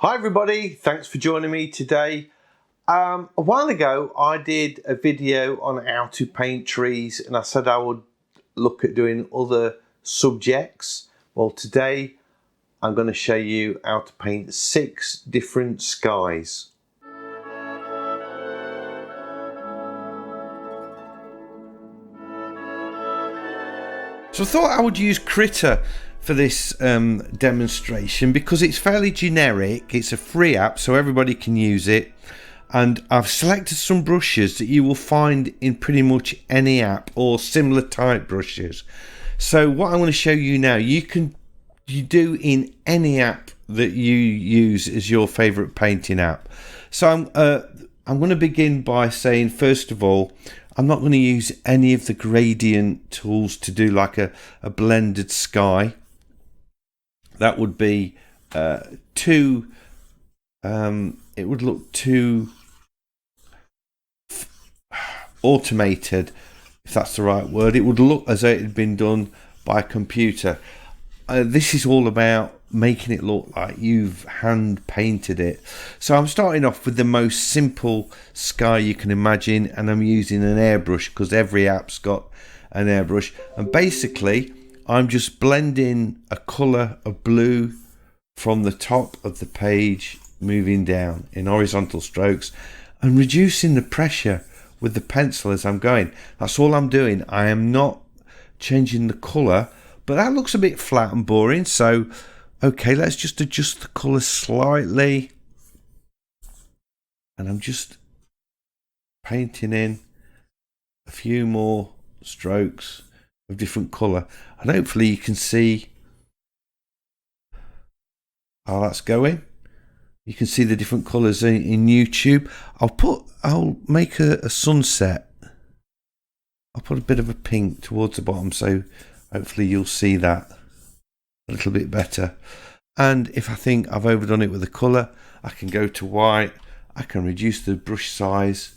Hi everybody, thanks for joining me today. A while ago I did a video on how to paint trees and I said I would look at doing other subjects. Well, today I'm going to show you how to paint 6 different skies. So I thought I would use Krita for this demonstration because it's fairly generic. It's a free app so everybody can use it, and I've selected some brushes that you will find in pretty much any app or similar type brushes. So what I'm going to show you now, you do in any app that you use as your favorite painting app. So I'm going to begin by saying, first of all, I'm not going to use any of the gradient tools to do like a blended sky. That would be too, it would look too automated, if that's the right word. It would look as though it had been done by a computer. This is all about making it look like you've hand painted it. So I'm starting off with the most simple sky you can imagine, and I'm using an airbrush because every app's got an airbrush, and basically I'm just blending a colour of blue from the top of the page moving down in horizontal strokes and reducing the pressure with the pencil as I'm going. That's all I'm doing. I am not changing the colour, but that looks a bit flat and boring. So, okay, let's just adjust the colour slightly. And I'm just painting in a few more strokes of different colour. And hopefully you can see how that's going. You can see the different colours in YouTube. I'll make a sunset. I'll put a bit of a pink towards the bottom, so hopefully you'll see that a little bit better. And if I think I've overdone it with the colour, I can go to white. I can reduce the brush size.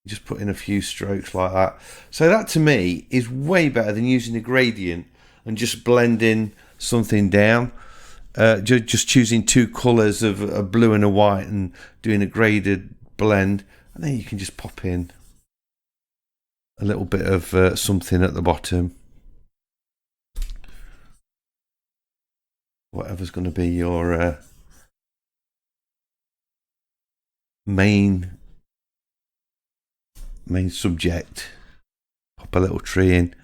Just put in a few strokes like that. So that to me is way better than using a gradient and just blending something down. Just choosing 2 colours of a blue and a white and doing a graded blend, and then you can just pop in a little bit of something at the bottom, whatever's going to be your main subject. Pop a little tree in.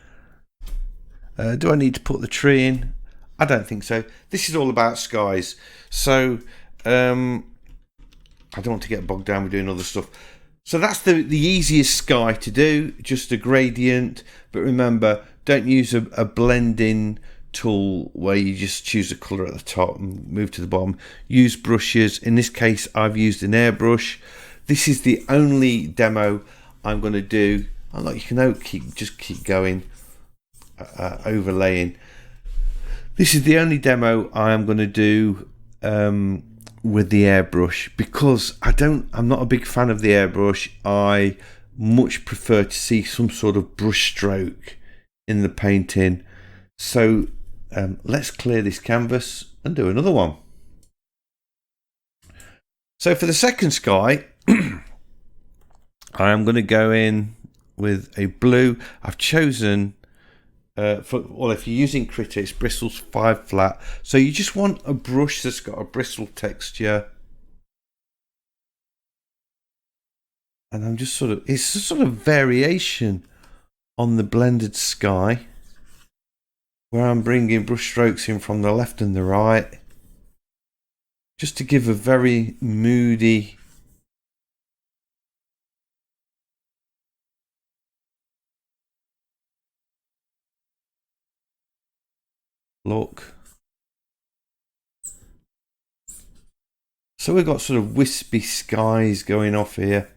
Do I need to put the tree in? I don't think so. This is all about skies, so I don't want to get bogged down with doing other stuff. So that's the easiest sky to do, just a gradient. But remember, don't use a blending tool where you just choose a colour at the top and move to the bottom. Use brushes. In this case, I've used an airbrush. This is the only demo I'm going to do. And like, you can keep going, overlaying. This is the only demo I am going to do with the airbrush because I'm not a big fan of the airbrush. I much prefer to see some sort of brush stroke in the painting. So let's clear this canvas and do another one. So for the second sky, I am going to go in with a blue. I've chosen if you're using Krita, it's bristles 5 flat. So you just want a brush that's got a bristle texture. And I'm just it's a sort of variation on the blended sky, where I'm bringing brush strokes in from the left and the right, just to give a very moody look. So we've got sort of wispy skies going off here.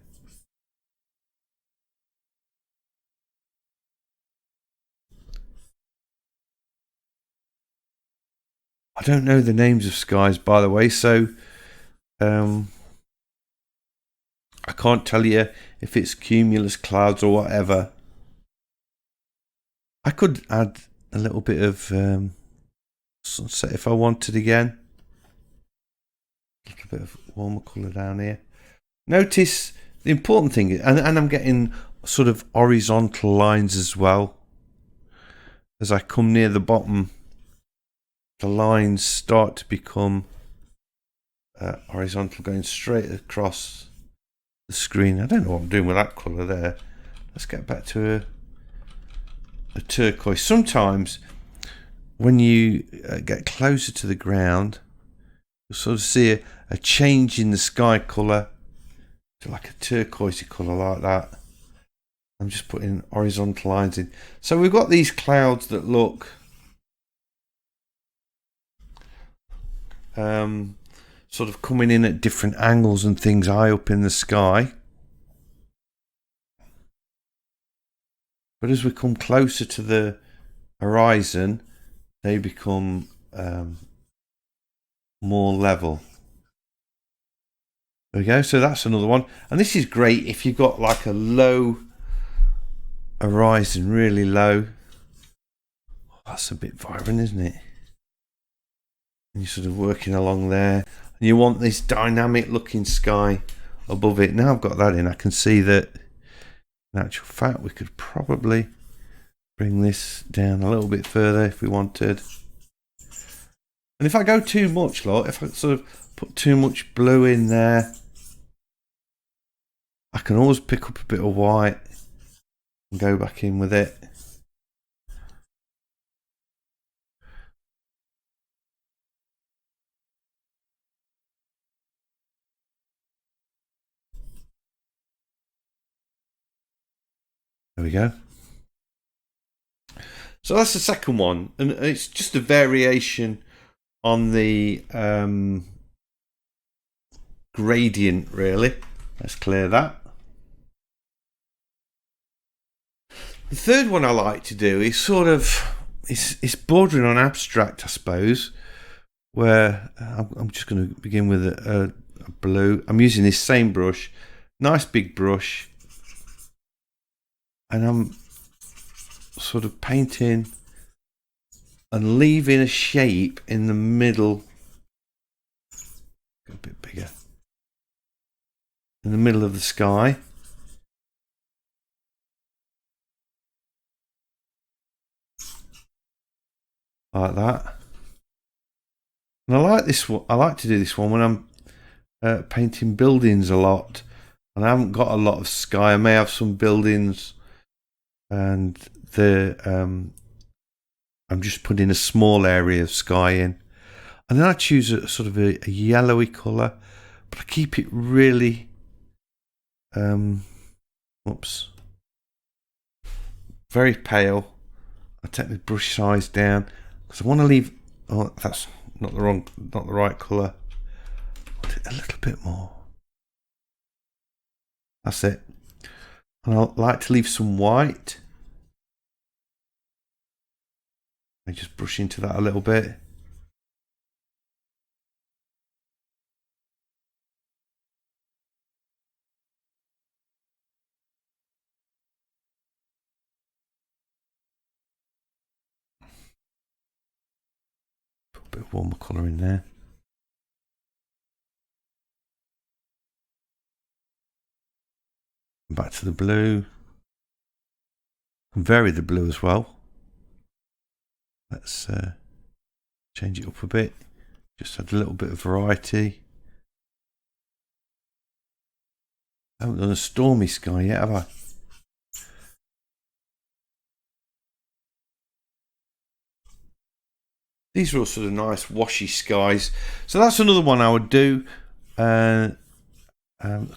I don't know the names of skies, by the way, so I can't tell you if it's cumulus clouds or whatever. I could add a little bit of sunset if I wanted again. bit of warmer colour down here. Notice the important thing, and I'm getting sort of horizontal lines as well. As I come near the bottom, the lines start to become horizontal, going straight across the screen. I don't know what I'm doing with that colour there. Let's get back to a turquoise. Sometimes when you get closer to the ground, you'll sort of see a change in the sky colour to like a turquoisey colour like that. I'm just putting horizontal lines in. So we've got these clouds that look sort of coming in at different angles and things high up in the sky. But as we come closer to the horizon, they become more level. There we go. So that's another one. And this is great if you've got like a low horizon, really low. Oh, that's a bit vibrant, isn't it? And you're sort of working along there. And you want this dynamic looking sky above it. Now I've got that in, I can see that in actual fact we could probably bring this down a little bit further if we wanted. And if I go too much, look, if I sort of put too much blue in there, I can always pick up a bit of white and go back in with it. There we go. So that's the second one, and it's just a variation on the gradient, really. Let's clear that. The third one I like to do is sort of, it's bordering on abstract, I suppose, where I'm just going to begin with a blue. I'm using this same brush, nice big brush, and I'm sort of painting and leaving a shape in the middle, a bit bigger, in the middle of the sky. Like that. And I like this one. I like to do this one when I'm painting buildings a lot, and I haven't got a lot of sky. I may have some buildings, and I'm just putting a small area of sky in, and then I choose a sort of a yellowy colour, but I keep it really very pale. I take the brush size down because I want to leave. Oh, that's not the right colour. A little bit more. That's it. And I like to leave some white. I just brush into that a little bit. Put a bit of warmer colour in there. Back to the blue. And vary the blue as well. Let's change it up a bit. Just add a little bit of variety. I haven't done a stormy sky yet, have I? These are all sort of nice washy skies. So that's another one I would do.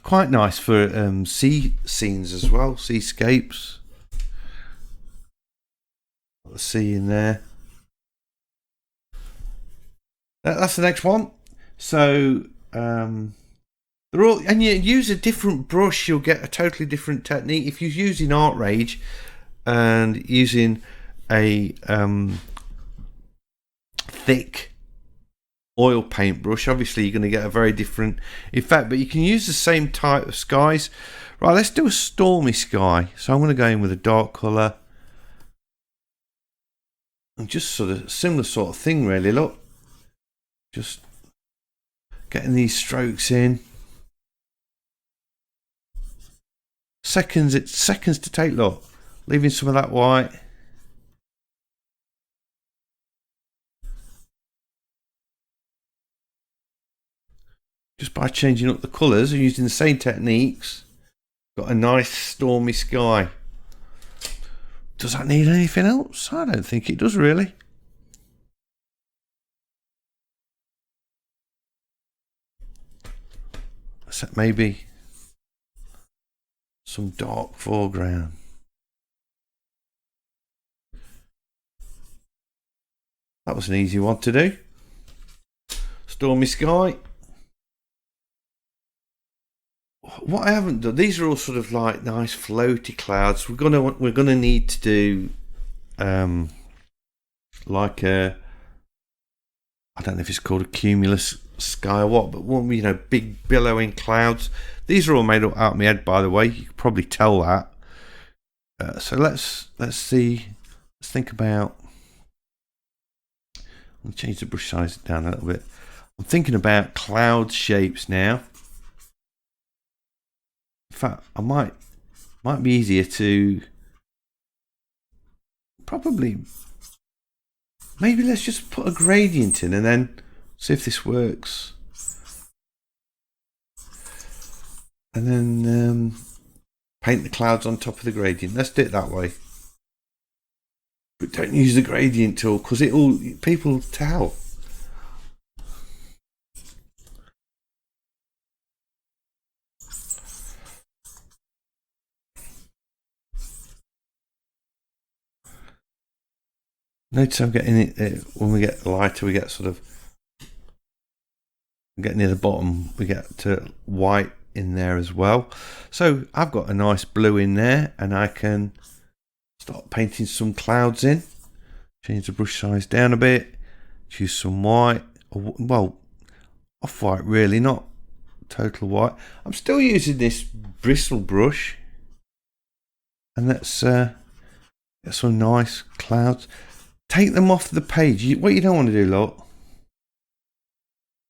Quite nice for sea scenes as well, seascapes. Got the sea in there. That's the next one. So they're all, and you use a different brush, you'll get a totally different technique. If you're using Artrage and using a thick oil paintbrush, obviously you're going to get a very different effect, but you can use the same type of skies. Right, let's do a stormy sky. So I'm going to go in with a dark colour and just sort of similar sort of thing, really. Look, just Getting these strokes in. Seconds, it's seconds to take, look. Leaving some of that white. Just by changing up the colours and using the same techniques. Got a nice stormy sky. Does that need anything else? I don't think it does really. Except maybe some dark foreground. That was an easy one to do. Stormy sky. What I haven't done, these are all sort of like nice floaty clouds. We're gonna need to do like a, I don't know if it's called a cumulus sky or what, but one, you know, big billowing clouds. These are all made up out of my head, by the way. You can probably tell that. So let's see. Let's think about. I'll change the brush size down a little bit. I'm thinking about cloud shapes now. In fact, I might be easier to probably, maybe let's just put a gradient in and then see if this works. And then paint the clouds on top of the gradient. Let's do it that way. But don't use the gradient tool because people tell. Notice I'm getting it when we get lighter, we get sort of, get near the bottom, we get to white in there as well. So I've got a nice blue in there and I can start painting some clouds in. Change the brush size down a bit, choose some white, well, off-white really, not total white. I'm still using this bristle brush and let's get some nice clouds. Take them off the page. What you don't want to do, look.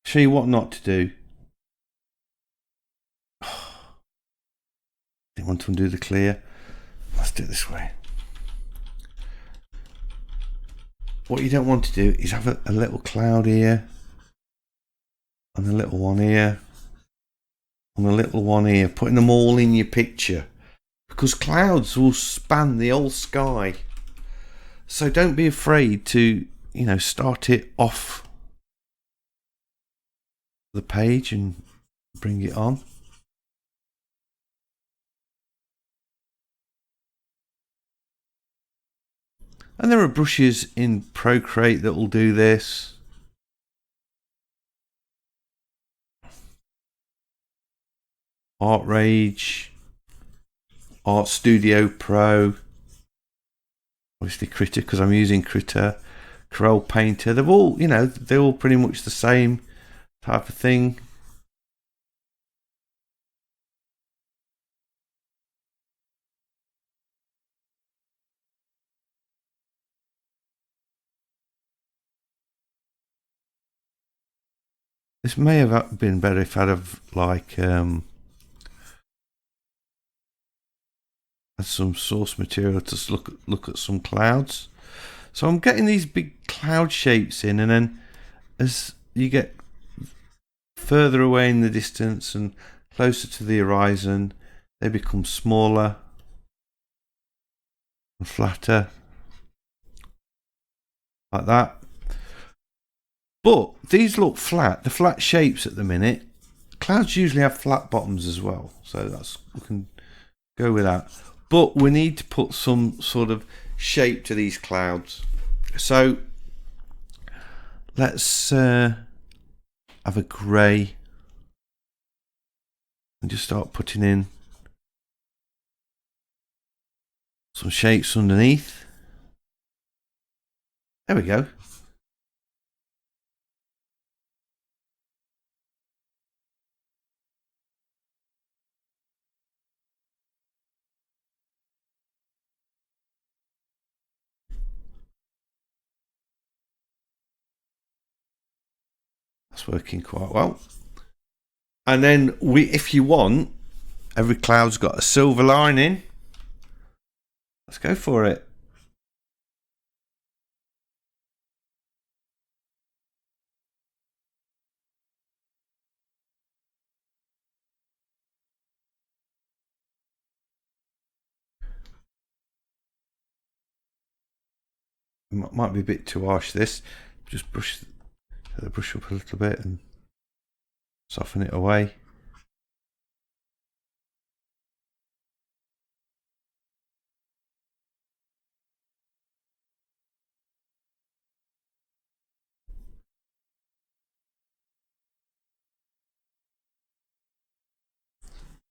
Show you what not to do. Didn't want to undo the clear. Let's do it this way. What you don't want to do is have a little cloud here, and a little one here, and a little one here, putting them all in your picture. Because clouds will span the whole sky. So don't be afraid to, you know, start it off the page and bring it on. And there are brushes in Procreate that will do this. Artrage, Art Studio Pro. Obviously Krita, because I'm using Krita, Corel Painter. They're all, you know, they're all pretty much the same type of thing. This may have been better if I'd have like had some source material to look at some clouds. So I'm getting these big cloud shapes in, and then as you get further away in the distance and closer to the horizon, they become smaller and flatter, like that. But these look flat. The flat shapes at the minute. Clouds usually have flat bottoms as well, so we can go with that. But we need to put some sort of shape to these clouds. So let's have a grey and just start putting in some shapes underneath. There we go. That's working quite well. And then if you want, every cloud's got a silver lining. Let's go for it. Might be a bit too harsh, this. Just brush the brush up a little bit and soften it away.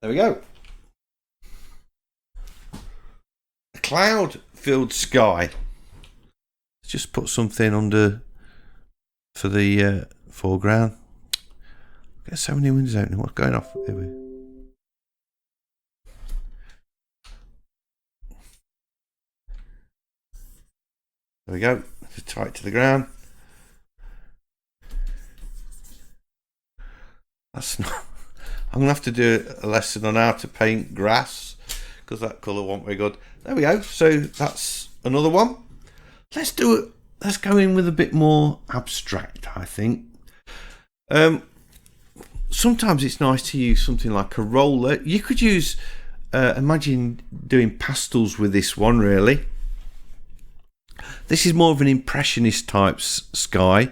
There we go. A cloud-filled sky. Let's just put something under for the foreground. Get so many windows opening. What's going off? Here we. There we go. Just tie it to the ground. That's not. I'm gonna have to do a lesson on how to paint grass because that colour won't be good. There we go. So that's another one. Let's do it. Let's go in with a bit more abstract, I think. Sometimes it's nice to use something like a roller. You could use, imagine doing pastels with this one, really. This is more of an impressionist type sky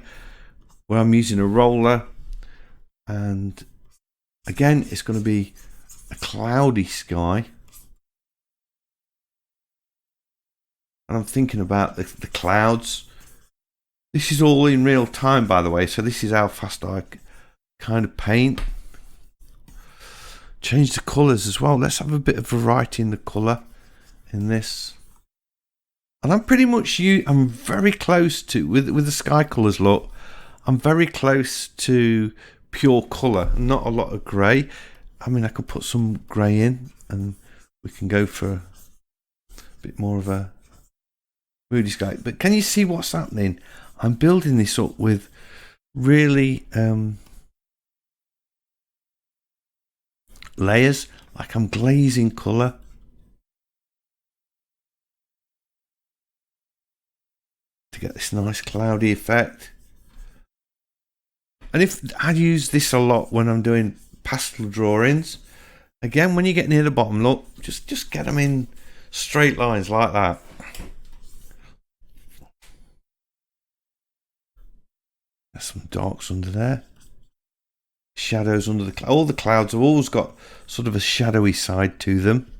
where I'm using a roller, and again it's going to be a cloudy sky, and I'm thinking about the clouds. This is all in real time, by the way, so this is how fast I kind of paint. Change the colours as well. Let's have a bit of variety in the colour in this. And I'm pretty much I'm very close to with the sky colours. Look, I'm very close to pure colour, not a lot of grey. I mean, I could put some grey in, and we can go for a bit more of a moody sky. But can you see what's happening? I'm building this up with really layers, like I'm glazing colour. To get this nice cloudy effect. And if I use this a lot when I'm doing pastel drawings, again, when you get near the bottom, look, just get them in straight lines like that. There's some darks under there, shadows under the all the clouds have always got sort of a shadowy side to them.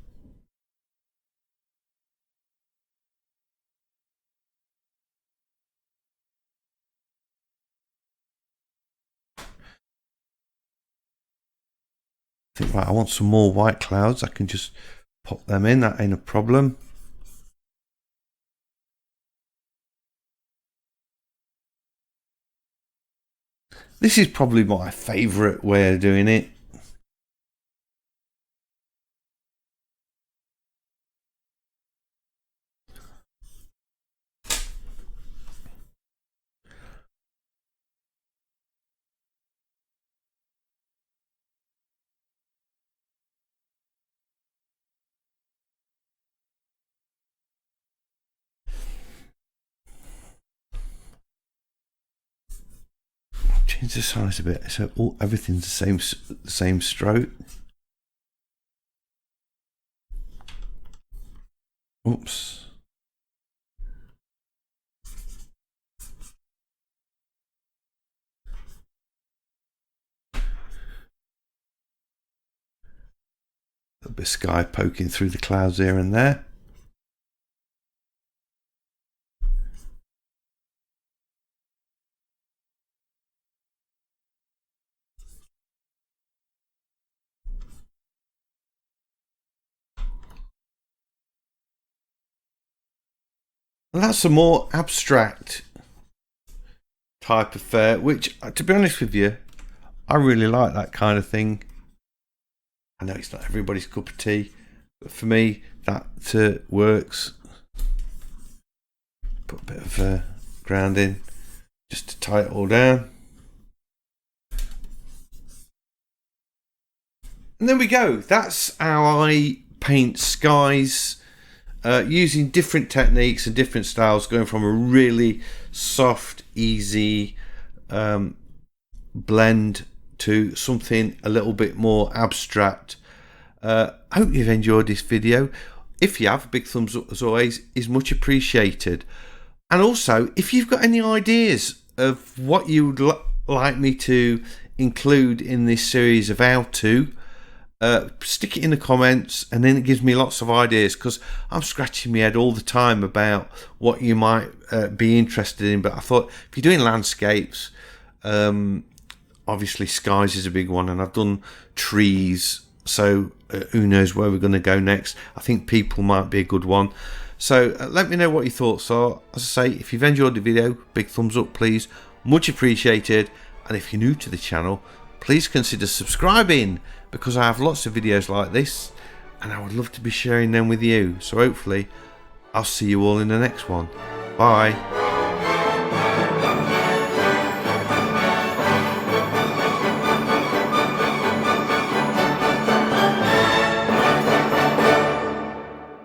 Think, right, I want some more white clouds. I can just pop them in, that ain't a problem. This is probably my favourite way of doing it. Change the size a bit so everything's the same stroke. Oops. A bit of sky poking through the clouds here and there. And that's a more abstract type of fare, which, to be honest with you, I really like that kind of thing. I know it's not everybody's cup of tea, but for me, that works. Put a bit of ground in just to tie it all down. And there we go. That's how I paint skies, using different techniques and different styles, going from a really soft, easy blend to something a little bit more abstract. I hope you've enjoyed this video. If you have, a big thumbs up as always is much appreciated. And also, if you've got any ideas of what you would like me to include in this series of how to, stick it in the comments, and then it gives me lots of ideas, because I'm scratching my head all the time about what you might be interested in. But I thought, if you're doing landscapes, obviously skies is a big one, and I've done trees, so who knows where we're going to go next. I think people might be a good one. So let me know what your thoughts are. As I say, if you've enjoyed the video, big thumbs up please, much appreciated. And if you're new to the channel, please consider subscribing, because I have lots of videos like this and I would love to be sharing them with you. So hopefully I'll see you all in the next one. Bye.